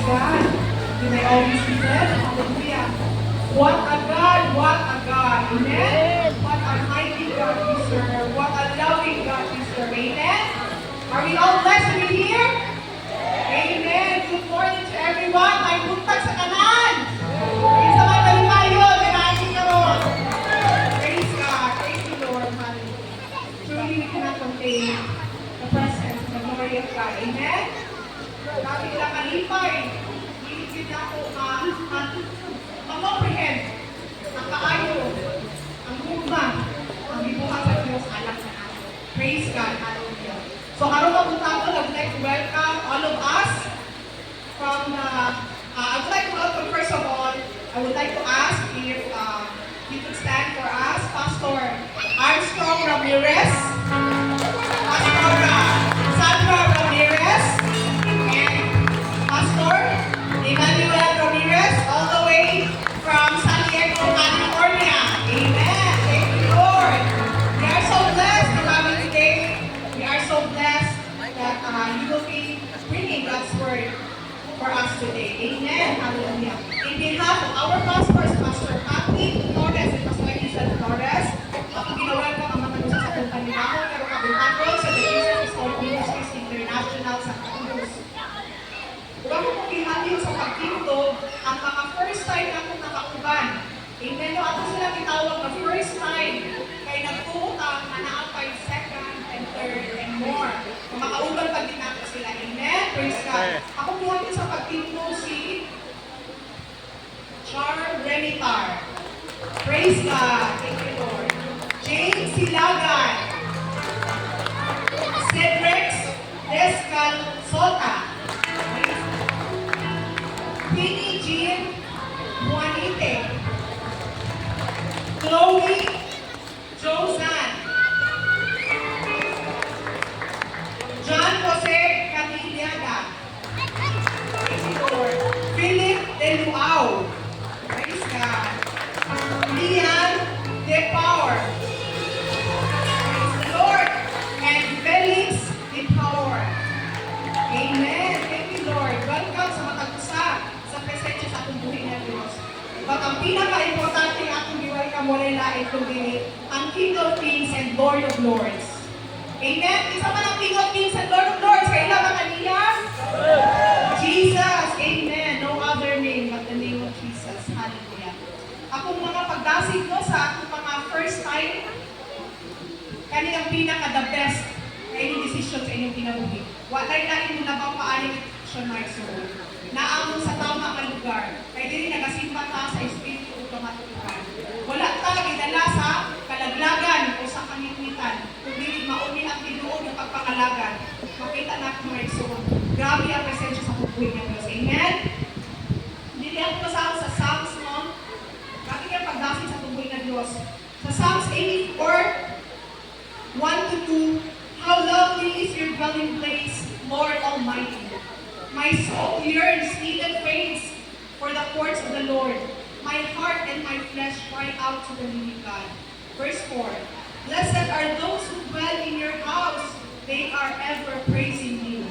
God. You may all be seated. Hallelujah. What a God, what a God. Amen. What a mighty God we serve. What a loving God we serve. Amen. Are we all blessed to be here? Amen. Good morning to everyone. May buntag sa kanan. Isa may kalimayo. Dinahin ka ron. Praise God. Praise the Lord. Hallelujah. Truly we cannot contain the presence and the glory of God. Amen. Dati lang kalipay. Hindi na ako ma-comprehend ang kaayo, ang hugma, ang bibuhat sa Diyos alam na natin. Praise God. Hallelujah. So, karong mabuntado, I would like to welcome all of us from the, I would like to welcome, first of all, I would like to ask if you could stand for us, Pastor Armstrong Ramirez, Pastor Sandra Ramirez, and Pastor Emmanuel Ramirez, all the way from San Diego, California. Amen. Thank you, Lord. We are so blessed to have you today. We are so blessed that you will be bringing God's word for us today. Amen. Hallelujah. In behalf of our pastors, Pastor Patty Torres and Pastor Isabel Torres, ako ginawelcome ang mga gusto sa kong kanilako, pero kabutado sa The Jesus is Lord Ministries International sa Cruz. Huwag mo kong ihatid sa pagkinto ang mga first time na kong nakauban. Amen. No, ako sila kitawag na first time kay nagtuutang na naapay second and third and more. Kung makauban pag din natin sila. Amen. Praise God. Ako ihatid sa pagkinto si Char Remitar. Praise God. Thank you, Lord. James Silagan. Cedrex Descal Sota. Pinnie Jean Juanite, Chloe Josan, John Jose Camiliada, Philip De Luau, praise God, Lian De Power, praise the Lord, and Felix De Power. Amen. Thank you, Lord. Welcome sa matag-usa sa presensya sa atong buhay na Diyos. But ang pinaka-importante ng atong giway ka mo nila ito dili, ang King of Kings and Lord of Lords. Amen? Isa man ang King of Kings and Lord of Lords. Kailan ba kanila? Jesus. Amen. No other name but the name of Jesus. Hallelujah. Akong mga pagdasig no sa akong mga first time, kanilang pinaka-the best na inyong decision sa inyong kinabuhi. Walay na mo na bang paaling decision my soul. Naamon sa tama ka lugar. Kaya din nagasimba ta sa Espiritu o kamatutukan. Wala ta gidala sa kalaglagan o sa kanitwitan. Kundi mauni ang tinuod ng pagpakalagan. Makita natin my soul. Grabe ang presensya sa pupuwi ng Diyos. Amen? Hindi ako kasama sa Psalms no? Bakit yung pagdasin sa pupuwi ng Diyos? Sa Psalms 84, 1-2, how lovely is your dwelling place, Lord Almighty. My soul yearns, even faints, for the courts of the Lord. My heart and my flesh cry out to the living God. Verse 4. Blessed are those who dwell in your house. They are ever praising you.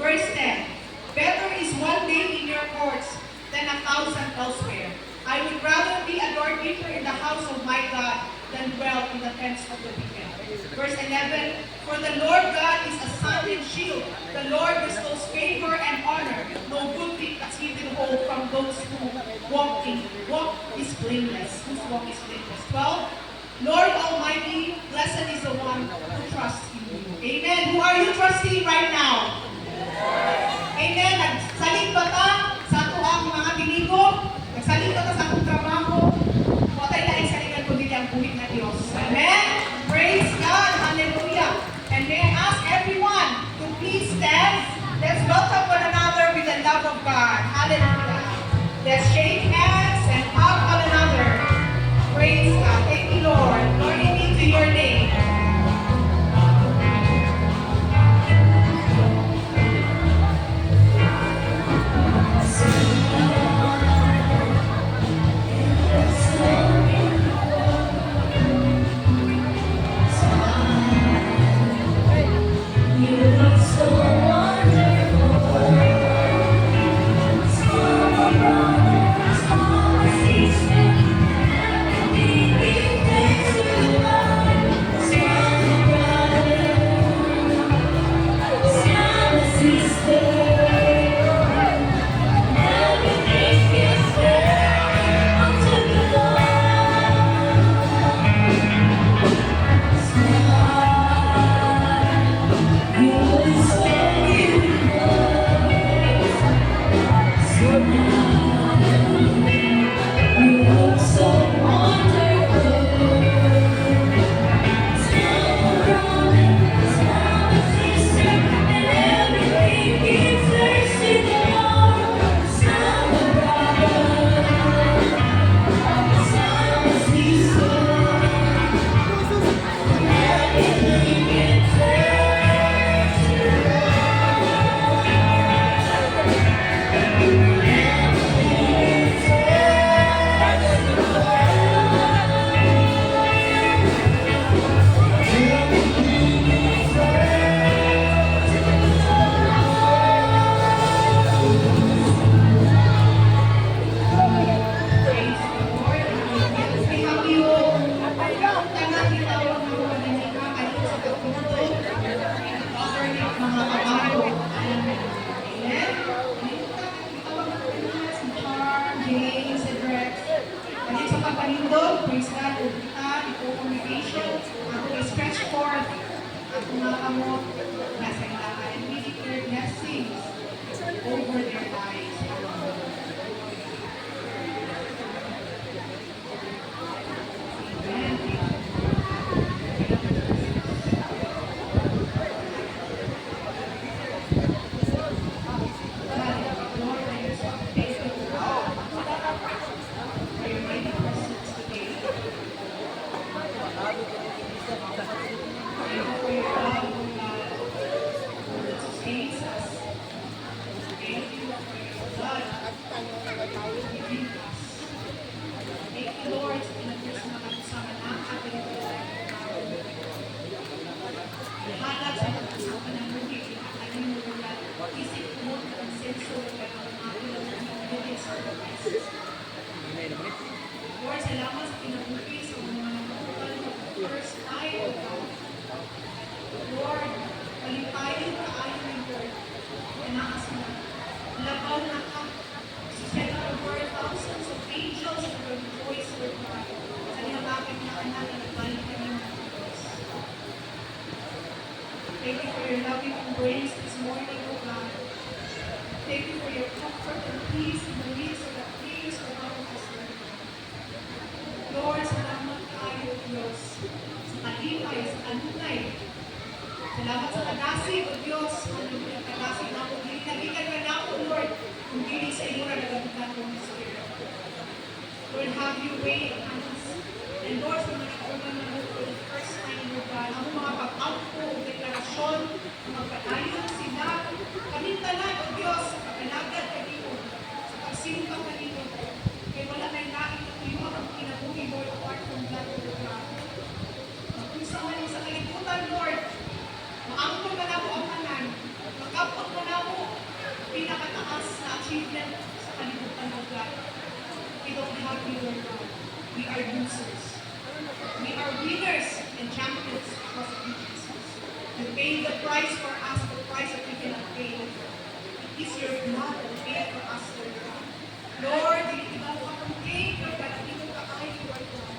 Verse 10. Better is one day in your courts than 1,000 elsewhere. I would rather be a doorkeeper in the house of my God than dwell in the tents of the wicked. Verse 11, for the Lord God is a sun and shield. The Lord bestows favor and honor. No good thing does he withhold from those who walk is blameless. Whose walk is blameless. 12, Lord Almighty, blessed is the one who trusts in you. Amen. Who are you trusting right now? Amen. Nagsalit ba ta sa ato ang mga tinigo? Nagsalit ba ta sa atong trabaho? Watay na ay saligan ko din ang buhay na Diyos. Amen. Praise God. Hallelujah. And may I ask everyone to please stand. Let's welcome one another with the love of God. Hallelujah. Let's shake hands and hug one another. Praise God. Thank you, Lord. Glory be to your name. blood within us. Thank you, Lord, sa pinag-use na kasama ng ating lahat sa pag-usapan ng muhi, pinakain mo nila, isip mo ng senso ng ating mga sacrifices. Lord, salamat sa pinabuhi sa mga natutunan mo first time, O God. Lord, palipayin ka ayon ng Lord. Kanakas mo, labaw na ka. Set over thousands of angels that will rejoice, Lord God. Sa nilabakit na anak na nagbalik ka ng Diyos. Thank you for your loving embrace this morning, O God. Thank you for your comfort and peace in the midst of the fears around us, Lord. Lord, salamat tayo, Diyos, sa kalipay, sa kanunay. Salamat sa kadasig, O Diyos, hallelujah, kadasig na ako. Nagikan ka na ako, Lord, kung hindi sa iyo na nagagitan ko ng Spirit. Lord, have your way in us. And Lord, sa mga nakunan na mo for the first time, Lord God, ang mga pag-ampo, deklarasyon, magpadayon sila, kami tanan, O Diyos, sa kapanagad kanino, sa pagsimpa kanino, kaya wala na yung nain na tuyo ang kinabuhi, Lord, apart from that, Lord God. Kung sa man sa kalibutan, Lord, maangkol ka na mo ang kanan, magkapot ka na mo pinakataas na achievement sa kalibutan, Lord God. We don't have you, Lord God. We are losers. We are winners and champions because of you, Jesus. You paid the price for us, the price that we cannot pay, Lord God. It is your blood that paid for us, Lord God. Lord, ikaw ka kung paid, Lord God, at ikaw ka ay, Lord God.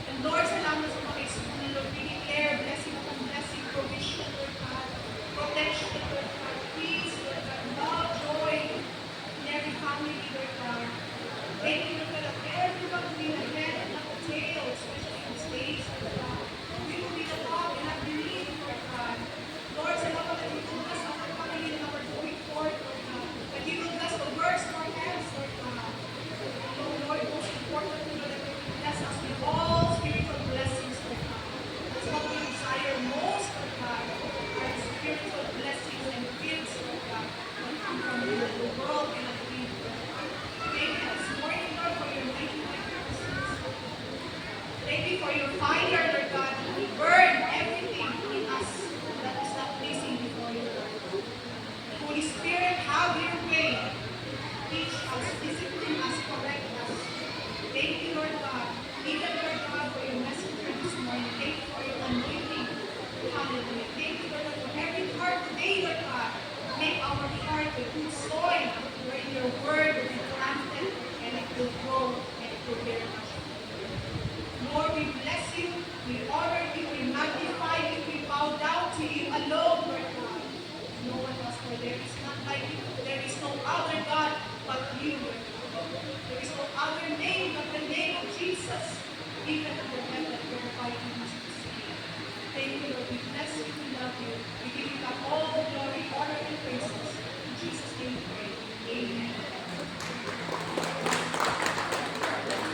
And Lord, salamat sa mga example, Lord, we declare blessing upon blessing, provision, Lord God, protection, Lord God, peace, Lord God, love, joy in every family, Lord God. Thank you, Lord God, that everyone will be the head and not the tail, especially in these days, Lord God. We will be the top and not beneath, Lord God. Lord, salamat that you told us our family and our going forth, Lord God. That you will bless the works of our hands, Lord God. And Lord, most importantly, Lord, that you will bless us with all spiritual blessings, Lord God. That's what we desire most, Lord God. Our spiritual blessings and gifts, Lord God, that come from you that the world cannot give, Lord God. Thank you this morning, Lord, for your mighty presence. Thank you for your fire, Lord God. We burn everything in us that is not pleasing before you, Lord. Holy Spirit, have your way. Teach us, discipline us, correct us. Thank you, Lord God. Even, Lord God, for your messenger this morning. Thank you for your anointing. Hallelujah. Thank you, Lord God, for every heart today, Lord God. Make our heart a good soil where your word will be planted and it will grow and it will bear much fruit. Lord, we bless you, we honor you, we magnify you, we bow down to you alone, Lord God. No one else, for there is none like you. There is no other God but you, Lord God. There is no other name but the name of Jesus, even